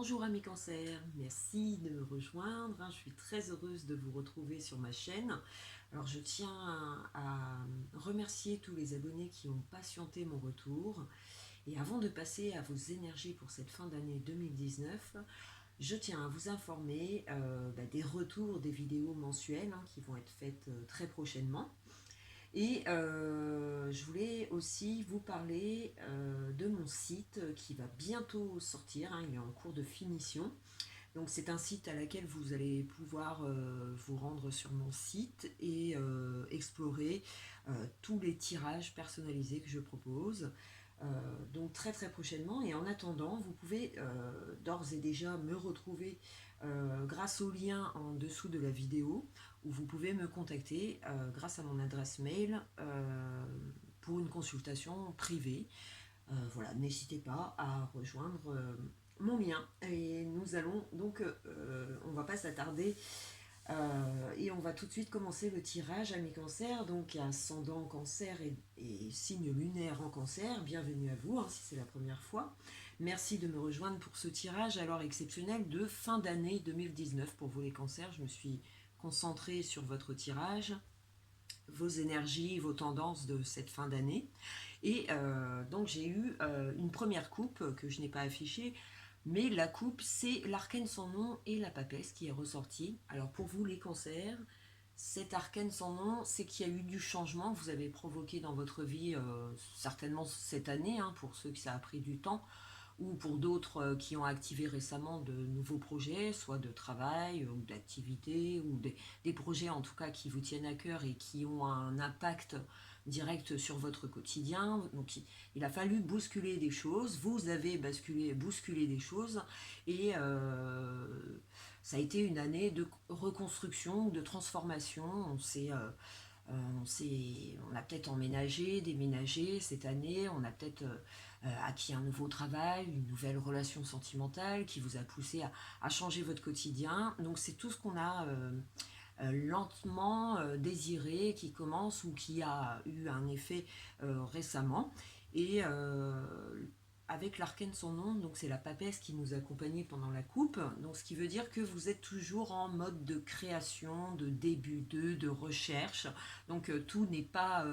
Bonjour à mes cancers, merci de me rejoindre. Je suis très heureuse de vous retrouver sur ma chaîne. Alors je tiens à remercier tous les abonnés qui ont patienté mon retour. Et avant de passer à vos énergies pour cette fin d'année 2019, je tiens à vous informer des retours des vidéos mensuelles qui vont être faites très prochainement. Et je voulais aussi vous parler de mon site qui va bientôt sortir, il est en cours de finition. Donc c'est un site à laquelle vous allez pouvoir vous rendre sur mon site et explorer tous les tirages personnalisés que je propose. Donc très très prochainement, et en attendant vous pouvez d'ores et déjà me retrouver grâce au lien en dessous de la vidéo, où vous pouvez me contacter grâce à mon adresse mail pour une consultation privée. Voilà, n'hésitez pas à rejoindre mon lien, et nous allons donc, on va pas s'attarder, et on va tout de suite commencer le tirage à mes cancers, donc ascendant cancer et signe lunaire en cancer. Bienvenue à vous si c'est la première fois. Merci de me rejoindre pour ce tirage alors exceptionnel de fin d'année 2019 pour vous les cancers. Je me suis concentrée sur votre tirage, vos énergies, vos tendances de cette fin d'année. Et donc j'ai eu une première coupe que je n'ai pas affichée, mais la coupe, c'est l'arcane sans nom et la papesse qui est ressortie. Alors pour vous les cancers, cet arcane sans nom, c'est qu'il y a eu du changement que vous avez provoqué dans votre vie, certainement cette année, pour ceux que ça a pris du temps, ou pour d'autres qui ont activé récemment de nouveaux projets, soit de travail ou d'activité, ou des projets en tout cas qui vous tiennent à cœur et qui ont un impact direct sur votre quotidien. Donc il a fallu bousculer des choses, vous avez bousculé des choses, et ça a été une année de reconstruction, de transformation. On a peut-être emménagé, déménagé cette année, on a peut-être acquis un nouveau travail, une nouvelle relation sentimentale qui vous a poussé à changer votre quotidien. Donc c'est tout ce qu'on a lentement désiré, qui commence ou qui a eu un effet récemment. Et avec l'arcane sans nom, donc c'est la papesse qui nous accompagnait pendant la coupe, donc ce qui veut dire que vous êtes toujours en mode de création, de début de recherche. Donc tout n'est pas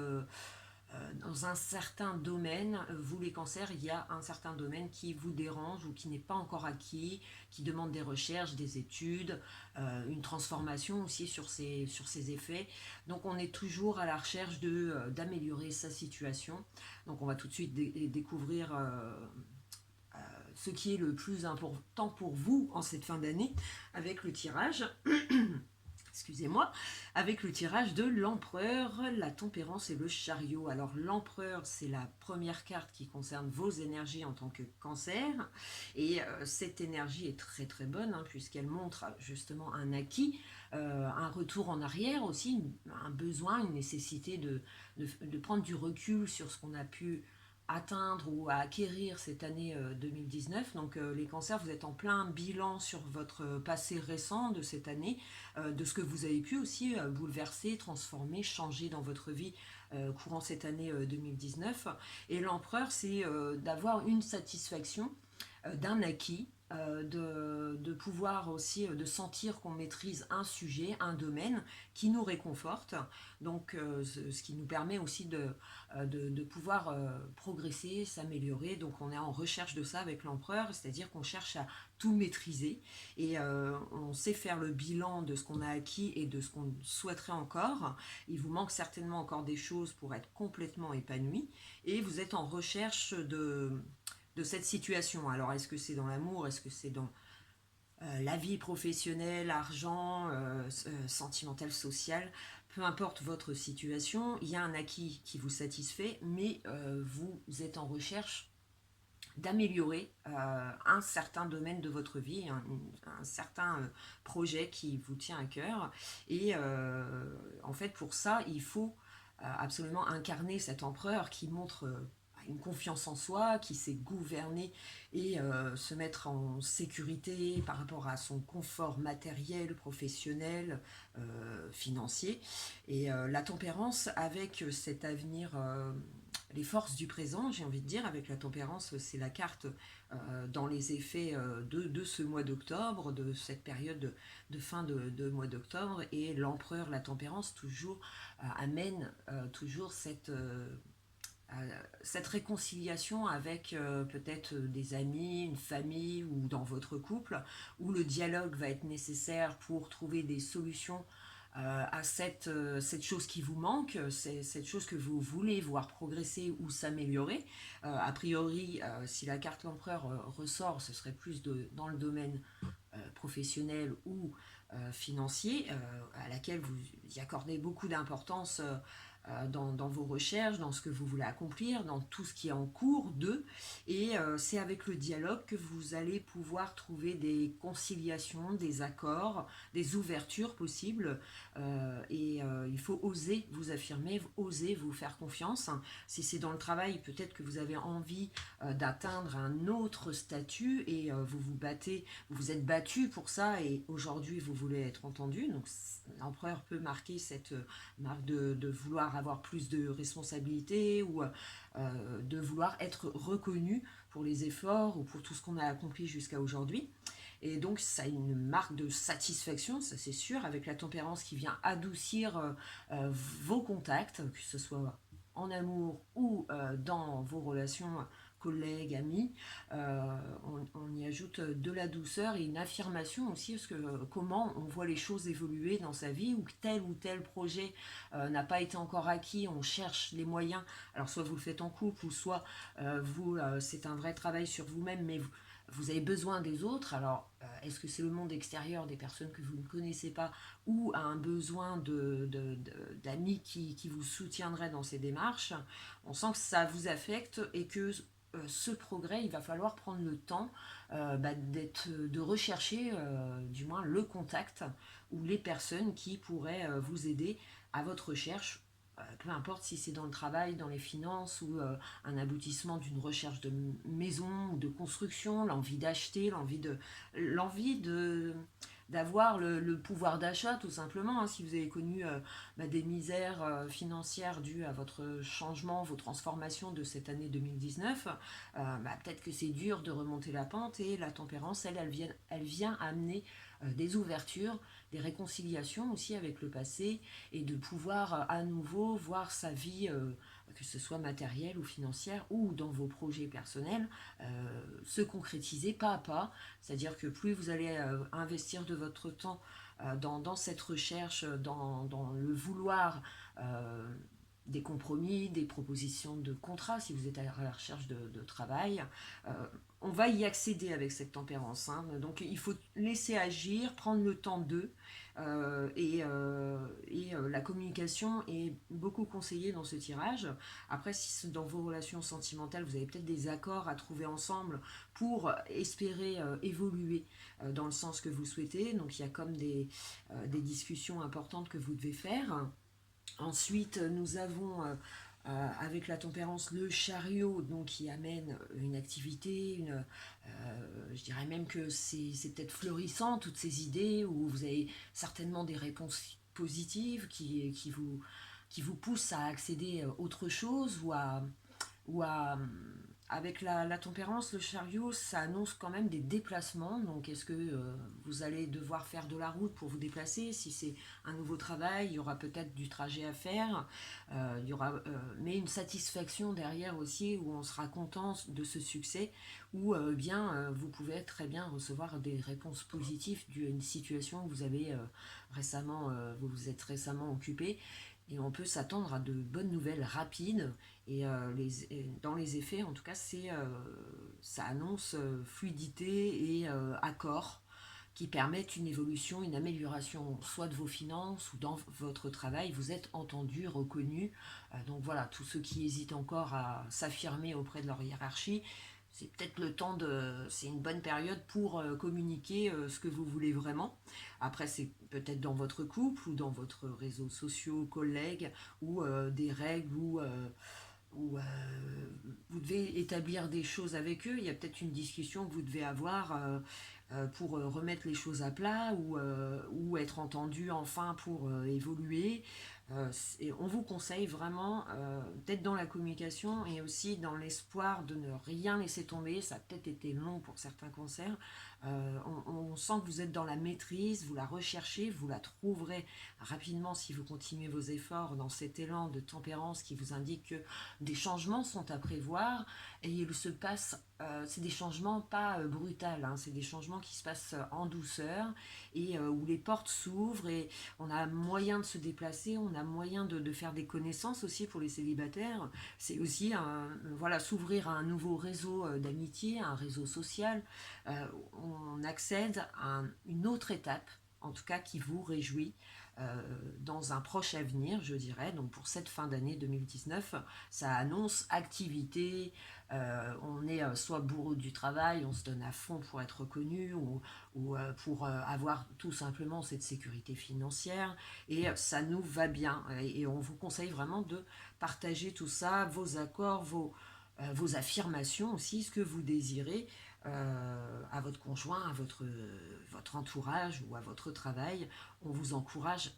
dans un certain domaine. Vous les cancers, il y a un certain domaine qui vous dérange ou qui n'est pas encore acquis, qui demande des recherches, des études, une transformation aussi sur ses effets. Donc on est toujours à la recherche d'améliorer sa situation. Donc on va tout de suite découvrir ce qui est le plus important pour vous en cette fin d'année avec le tirage. Excusez-moi, avec le tirage de l'empereur, la tempérance et le chariot. Alors l'empereur, c'est la première carte qui concerne vos énergies en tant que cancer, et cette énergie est très très bonne, puisqu'elle montre justement un acquis, un retour en arrière aussi, un besoin, une nécessité de prendre du recul sur ce qu'on a pu atteindre ou à acquérir cette année 2019. Donc les cancers, vous êtes en plein bilan sur votre passé récent de cette année, de ce que vous avez pu aussi bouleverser, transformer, changer dans votre vie courant cette année 2019. Et l'empereur, c'est d'avoir une satisfaction d'un acquis, de pouvoir aussi de sentir qu'on maîtrise un sujet, un domaine qui nous réconforte, donc ce qui nous permet aussi de pouvoir progresser, s'améliorer. Donc on est en recherche de ça avec l'empereur, c'est-à-dire qu'on cherche à tout maîtriser, et on sait faire le bilan de ce qu'on a acquis et de ce qu'on souhaiterait encore. Il vous manque certainement encore des choses pour être complètement épanoui, et vous êtes en recherche de cette situation. Alors est-ce que c'est dans l'amour, est-ce que c'est dans la vie professionnelle, argent, sentimentale, sociale, peu importe votre situation, il y a un acquis qui vous satisfait, mais vous êtes en recherche d'améliorer un certain domaine de votre vie, un certain projet qui vous tient à cœur. Et en fait, pour ça, il faut absolument incarner cet empereur qui montre une confiance en soi, qui sait gouverner et se mettre en sécurité par rapport à son confort matériel, professionnel, financier. Et la tempérance avec cet avenir, les forces du présent, j'ai envie de dire. Avec la tempérance, c'est la carte dans les effets de ce mois d'octobre, de cette période de fin de mois d'octobre. Et l'empereur, la tempérance, toujours amène toujours cette réconciliation avec peut-être des amis, une famille ou dans votre couple, où le dialogue va être nécessaire pour trouver des solutions à cette chose qui vous manque, cette chose que vous voulez voir progresser ou s'améliorer. A priori, si la carte l'empereur ressort, ce serait plus dans le domaine professionnel ou financier, à laquelle vous y accordez beaucoup d'importance dans vos recherches, dans ce que vous voulez accomplir, dans tout ce qui est en cours d'eux. Et c'est avec le dialogue que vous allez pouvoir trouver des conciliations, des accords, des ouvertures possibles. Il faut oser vous affirmer, oser vous faire confiance. Si c'est dans le travail, peut-être que vous avez envie d'atteindre un autre statut et vous vous battez, vous vous êtes battu pour ça et aujourd'hui vous voulez être entendu. Donc l'empereur peut marquer cette marque de vouloir avoir plus de responsabilités ou de vouloir être reconnu pour les efforts ou pour tout ce qu'on a accompli jusqu'à aujourd'hui. Et donc ça a une marque de satisfaction, ça c'est sûr, avec la tempérance qui vient adoucir vos contacts, que ce soit en amour ou dans vos relations collègues, amis. On y ajoute de la douceur et une affirmation aussi, parce que comment on voit les choses évoluer dans sa vie, ou ou tel projet n'a pas été encore acquis, on cherche les moyens. Alors soit vous le faites en couple, ou soit c'est un vrai travail sur vous-même, mais vous avez besoin des autres. Alors, est-ce que c'est le monde extérieur, des personnes que vous ne connaissez pas, ou un besoin d'amis qui vous soutiendraient dans ces démarches? On sent que ça vous affecte et que ce progrès, il va falloir prendre le temps de rechercher du moins le contact ou les personnes qui pourraient vous aider à votre recherche, peu importe si c'est dans le travail, dans les finances ou un aboutissement d'une recherche de maison ou de construction, l'envie d'acheter, l'envie d'avoir le pouvoir d'achat tout simplement. Si vous avez connu des misères financières dues à votre changement, vos transformations de cette année 2019, peut-être que c'est dur de remonter la pente, et la tempérance, elle vient amener des ouvertures, des réconciliations aussi avec le passé, et de pouvoir à nouveau voir sa vie, que ce soit matérielle ou financière ou dans vos projets personnels, se concrétiser pas à pas. C'est-à-dire que plus vous allez investir de votre temps dans cette recherche, dans le vouloir des compromis, des propositions de contrat, si vous êtes à la recherche de travail, on va y accéder avec cette tempérance. Donc il faut laisser agir, prendre le temps d'eux, la communication est beaucoup conseillée dans ce tirage. Après, si dans vos relations sentimentales, vous avez peut-être des accords à trouver ensemble pour espérer évoluer dans le sens que vous souhaitez, donc il y a comme des discussions importantes que vous devez faire. Ensuite, nous avons avec la tempérance le chariot, donc qui amène une activité, je dirais même que c'est peut-être florissant, toutes ces idées, où vous avez certainement des réponses positives qui vous poussent à accéder à autre chose, ou à avec la tempérance, le chariot, ça annonce quand même des déplacements. Donc, est-ce que vous allez devoir faire de la route pour vous déplacer? Si c'est un nouveau travail, il y aura peut-être du trajet à faire. Il y aura, mais une satisfaction derrière aussi, où on sera content de ce succès, où vous pouvez très bien recevoir des réponses positives d'une situation où vous avez vous vous êtes récemment occupé. Et on peut s'attendre à de bonnes nouvelles rapides. Et dans les effets, en tout cas, ça annonce fluidité et accord qui permettent une évolution, une amélioration, soit de vos finances ou dans votre travail. Vous êtes entendu, reconnu. Donc voilà, tous ceux qui hésitent encore à s'affirmer auprès de leur hiérarchie, c'est peut-être c'est une bonne période pour communiquer ce que vous voulez vraiment. Après, c'est peut-être dans votre couple ou dans votre réseau social, collègues, ou des règles où vous devez établir des choses avec eux. Il y a peut-être une discussion que vous devez avoir pour remettre les choses à plat, ou être entendu enfin pour évoluer. On vous conseille vraiment d'être dans la communication et aussi dans l'espoir de ne rien laisser tomber. Ça a peut-être été long pour certains cancers. On sent que vous êtes dans la maîtrise, vous la recherchez, vous la trouverez rapidement si vous continuez vos efforts dans cet élan de tempérance qui vous indique que des changements sont à prévoir et il se passe, c'est des changements pas brutals, hein, c'est des changements qui se passent en douceur et où les portes s'ouvrent et on a moyen de se déplacer, on a moyen de faire des connaissances aussi pour les célibataires. C'est aussi voilà, s'ouvrir à un nouveau réseau d'amitié, un réseau social. On accède à une autre étape, en tout cas qui vous réjouit. Dans un proche avenir, je dirais, donc pour cette fin d'année 2019, ça annonce activité, on est soit bourreau du travail, on se donne à fond pour être reconnu, ou pour avoir tout simplement cette sécurité financière, et ça nous va bien, et on vous conseille vraiment de partager tout ça, vos accords, vos affirmations aussi, ce que vous désirez, à votre conjoint, à votre entourage ou à votre travail. On vous encourage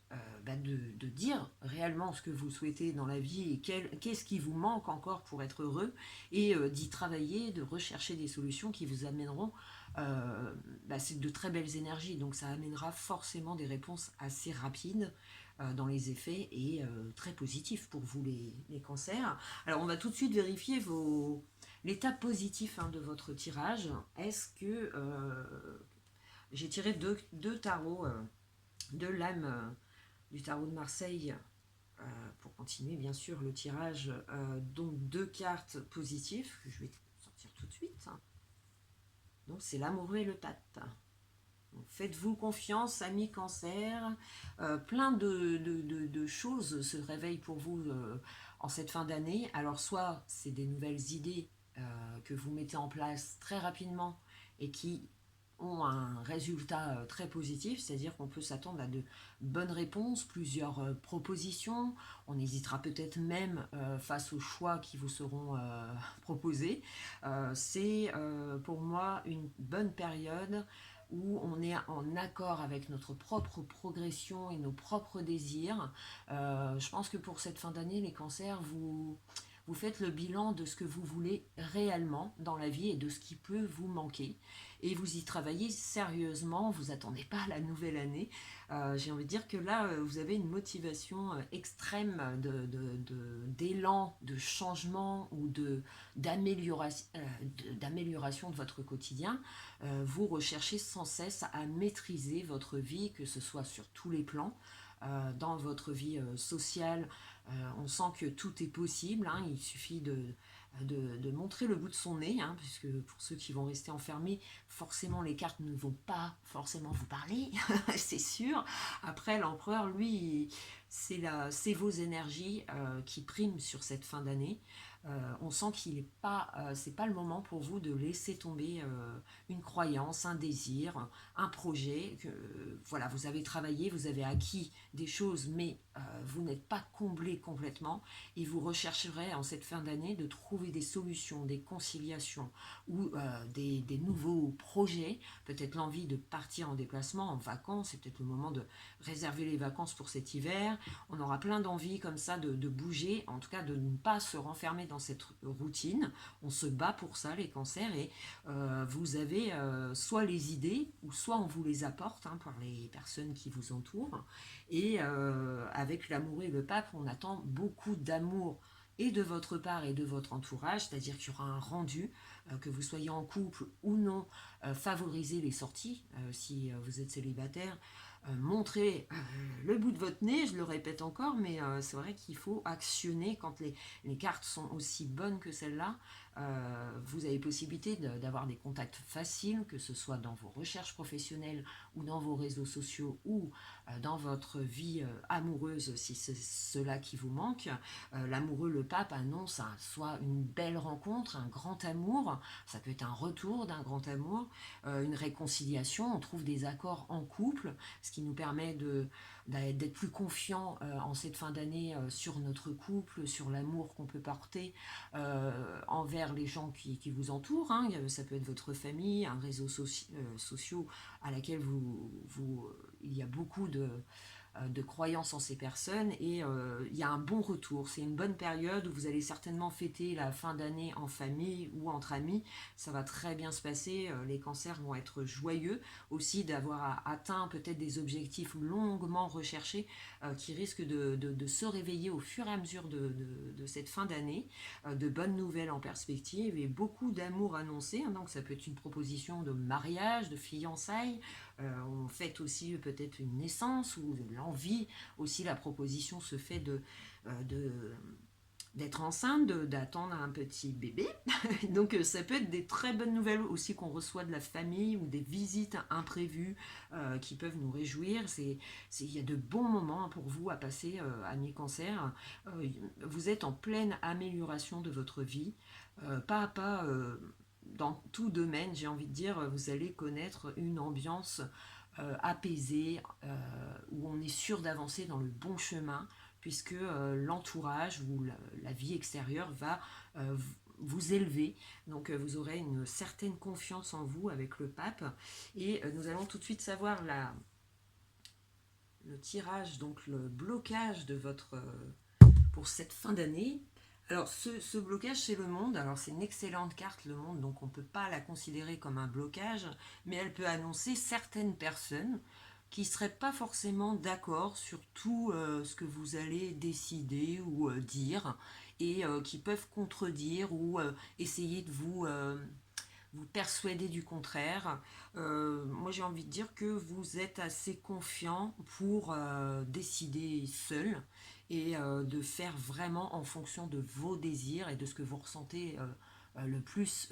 de dire réellement ce que vous souhaitez dans la vie et qu'est-ce qui vous manque encore pour être heureux, et d'y travailler, de rechercher des solutions qui vous amèneront c'est de très belles énergies. Donc ça amènera forcément des réponses assez rapides dans les effets et très positifs pour vous les cancers. Alors on va tout de suite vérifier l'état positif de votre tirage. Est-ce que j'ai tiré deux tarots, deux lames du tarot de Marseille pour continuer bien sûr le tirage, donc deux cartes positives que je vais sortir tout de suite. Donc c'est l'amoureux et le pape. Donc, faites-vous confiance, amis cancer. Plein de choses se réveillent pour vous en cette fin d'année. Alors soit c'est des nouvelles idées que vous mettez en place très rapidement et qui ont un résultat très positif, c'est-à-dire qu'on peut s'attendre à de bonnes réponses, plusieurs propositions. On hésitera peut-être même face aux choix qui vous seront proposés. C'est pour moi une bonne période où on est en accord avec notre propre progression et nos propres désirs. Je pense que pour cette fin d'année, les cancers, vous faites le bilan de ce que vous voulez réellement dans la vie et de ce qui peut vous manquer. Et vous y travaillez sérieusement, vous attendez pas à la nouvelle année. J'ai envie de dire que là, vous avez une motivation extrême d'élan, de changement ou d'amélioration de votre quotidien. Vous recherchez sans cesse à maîtriser votre vie, que ce soit sur tous les plans. Dans votre vie sociale, on sent que tout est possible, hein. Il suffit de montrer le bout de son nez, hein, puisque pour ceux qui vont rester enfermés, forcément les cartes ne vont pas forcément vous parler, c'est sûr. Après, l'empereur, lui, c'est vos énergies qui priment sur cette fin d'année. On sent qu'il n'est pas, c'est pas le moment pour vous de laisser tomber une croyance, un désir, un projet. Voilà, vous avez travaillé, vous avez acquis des choses, mais vous n'êtes pas comblé complètement. Et vous rechercherez en cette fin d'année de trouver des solutions, des conciliations ou des nouveaux projets. Peut-être l'envie de partir en déplacement, en vacances. C'est peut-être le moment de réserver les vacances pour cet hiver. On aura plein d'envies comme ça de bouger, en tout cas de ne pas se renfermer dans cette routine. On se bat pour ça, les cancers, et vous avez soit les idées, ou soit on vous les apporte par les personnes qui vous entourent. Et avec l'amour et le pape, on attend beaucoup d'amour et de votre part et de votre entourage, c'est-à-dire qu'il y aura un rendu, que vous soyez en couple ou non, favorisez les sorties, si vous êtes célibataire, montrez le bout de votre nez, je le répète encore, mais c'est vrai qu'il faut actionner quand les cartes sont aussi bonnes que celles-là. Vous avez possibilité d'avoir des contacts faciles, que ce soit dans vos recherches professionnelles ou dans vos réseaux sociaux ou dans votre vie amoureuse, si c'est cela qui vous manque. L'amoureux, le pape, annonce soit une belle rencontre, un grand amour, ça peut être un retour d'un grand amour, une réconciliation, on trouve des accords en couple, ce qui nous permet d'être plus confiants en cette fin d'année sur notre couple, sur l'amour qu'on peut porter envers les gens qui vous entourent, hein. Ça peut être votre famille, un réseau social à laquelle il y a beaucoup de croyance en ces personnes, et il y a un bon retour. C'est une bonne période où vous allez certainement fêter la fin d'année en famille ou entre amis. Ça va très bien se passer, les cancers vont être joyeux aussi d'avoir atteint peut-être des objectifs longuement recherchés qui risquent de se réveiller au fur et à mesure de cette fin d'année, de bonnes nouvelles en perspective et beaucoup d'amour annoncé, hein. Donc ça peut être une proposition de mariage, de fiançailles, on fête aussi peut-être une naissance ou de l'envie, aussi la proposition se fait de d'être enceinte, d'attendre un petit bébé. Donc ça peut être des très bonnes nouvelles aussi qu'on reçoit de la famille ou des visites imprévues qui peuvent nous réjouir. Il y a de bons moments pour vous à passer, amis cancer. Vous êtes en pleine amélioration de votre vie, pas à pas. Dans tout domaine, j'ai envie de dire, vous allez connaître une ambiance apaisée, où on est sûr d'avancer dans le bon chemin, puisque l'entourage ou la vie extérieure va vous élever. Donc vous aurez une certaine confiance en vous avec le pape. Et nous allons tout de suite savoir le tirage, donc le blocage de votre pour cette fin d'année. Alors ce blocage, c'est le monde. Alors c'est une excellente carte, le monde, donc on ne peut pas la considérer comme un blocage, mais elle peut annoncer certaines personnes qui ne seraient pas forcément d'accord sur tout ce que vous allez décider ou dire, et qui peuvent contredire ou essayer de vous persuader du contraire. Moi j'ai envie de dire que vous êtes assez confiant pour décider seul, et de faire vraiment en fonction de vos désirs et de ce que vous ressentez le plus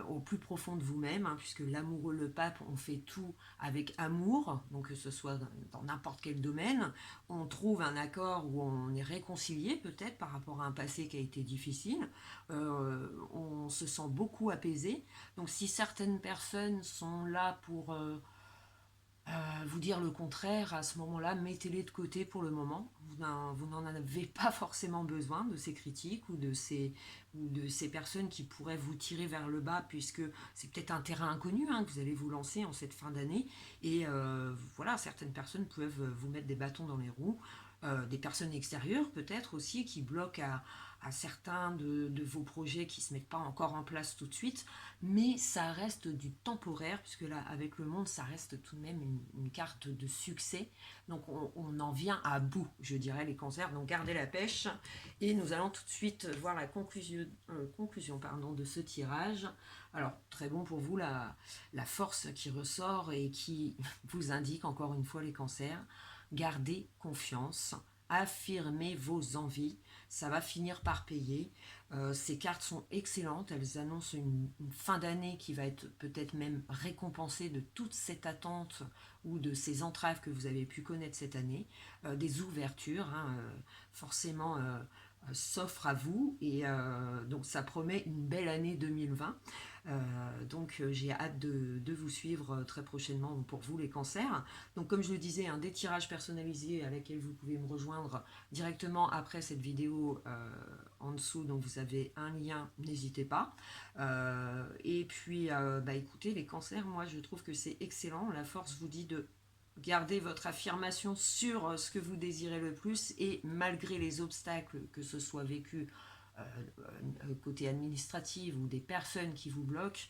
au plus profond de vous-même, hein, puisque l'amoureux, le pape, on fait tout avec amour, donc que ce soit dans n'importe quel domaine, on trouve un accord où on est réconcilié peut-être par rapport à un passé qui a été difficile, on se sent beaucoup apaisé. Donc si certaines personnes sont là pour vous dire le contraire, à ce moment-là, mettez-les de côté pour le moment. Vous n'en avez pas forcément besoin de ces critiques ou de ces personnes qui pourraient vous tirer vers le bas, puisque c'est peut-être un terrain inconnu, hein, que vous allez vous lancer en cette fin d'année. Et voilà, certaines personnes peuvent vous mettre des bâtons dans les roues. Des personnes extérieures peut-être aussi qui bloquent à certains de vos projets qui ne se mettent pas encore en place tout de suite, mais ça reste du temporaire, puisque là avec le monde ça reste tout de même une carte de succès, donc on en vient à bout, je dirais, les cancers, donc gardez la pêche. Et nous allons tout de suite voir la conclusion de ce tirage. Alors très bon pour vous, la force qui ressort et qui vous indique encore une fois, les cancers: gardez confiance, affirmez vos envies, ça va finir par payer. Ces cartes sont excellentes, elles annoncent une fin d'année qui va être peut-être même récompensée de toute cette attente ou de ces entraves que vous avez pu connaître cette année, des ouvertures, hein, forcément s'offrent à vous, et donc ça promet une belle année 2020. Donc j'ai hâte de vous suivre très prochainement pour vous, les cancers. Donc comme je le disais, des tirages personnalisés avec lesquels vous pouvez me rejoindre directement après cette vidéo en dessous, donc vous avez un lien, n'hésitez pas. Et puis écoutez, les cancers, moi je trouve que c'est excellent. La force vous dit de garder votre affirmation sur ce que vous désirez le plus, et malgré les obstacles, que ce soit vécu côté administratif ou des personnes qui vous bloquent,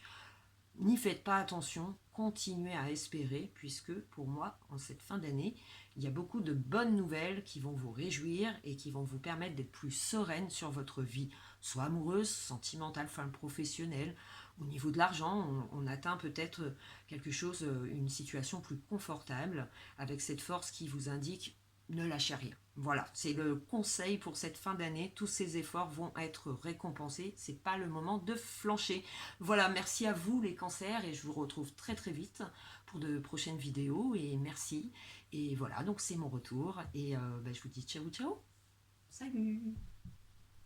n'y faites pas attention, continuez à espérer, puisque pour moi, en cette fin d'année, il y a beaucoup de bonnes nouvelles qui vont vous réjouir et qui vont vous permettre d'être plus sereine sur votre vie, soit amoureuse, sentimentale, enfin professionnelle. Au niveau de l'argent, on atteint peut-être quelque chose, une situation plus confortable, avec cette force qui vous indique: ne lâchez rien. Voilà, c'est le conseil pour cette fin d'année. Tous ces efforts vont être récompensés. C'est pas le moment de flancher. Voilà, merci à vous, les cancers, et je vous retrouve très très vite pour de prochaines vidéos. Et merci. Et voilà, donc c'est mon retour. Et je vous dis ciao ciao. Salut.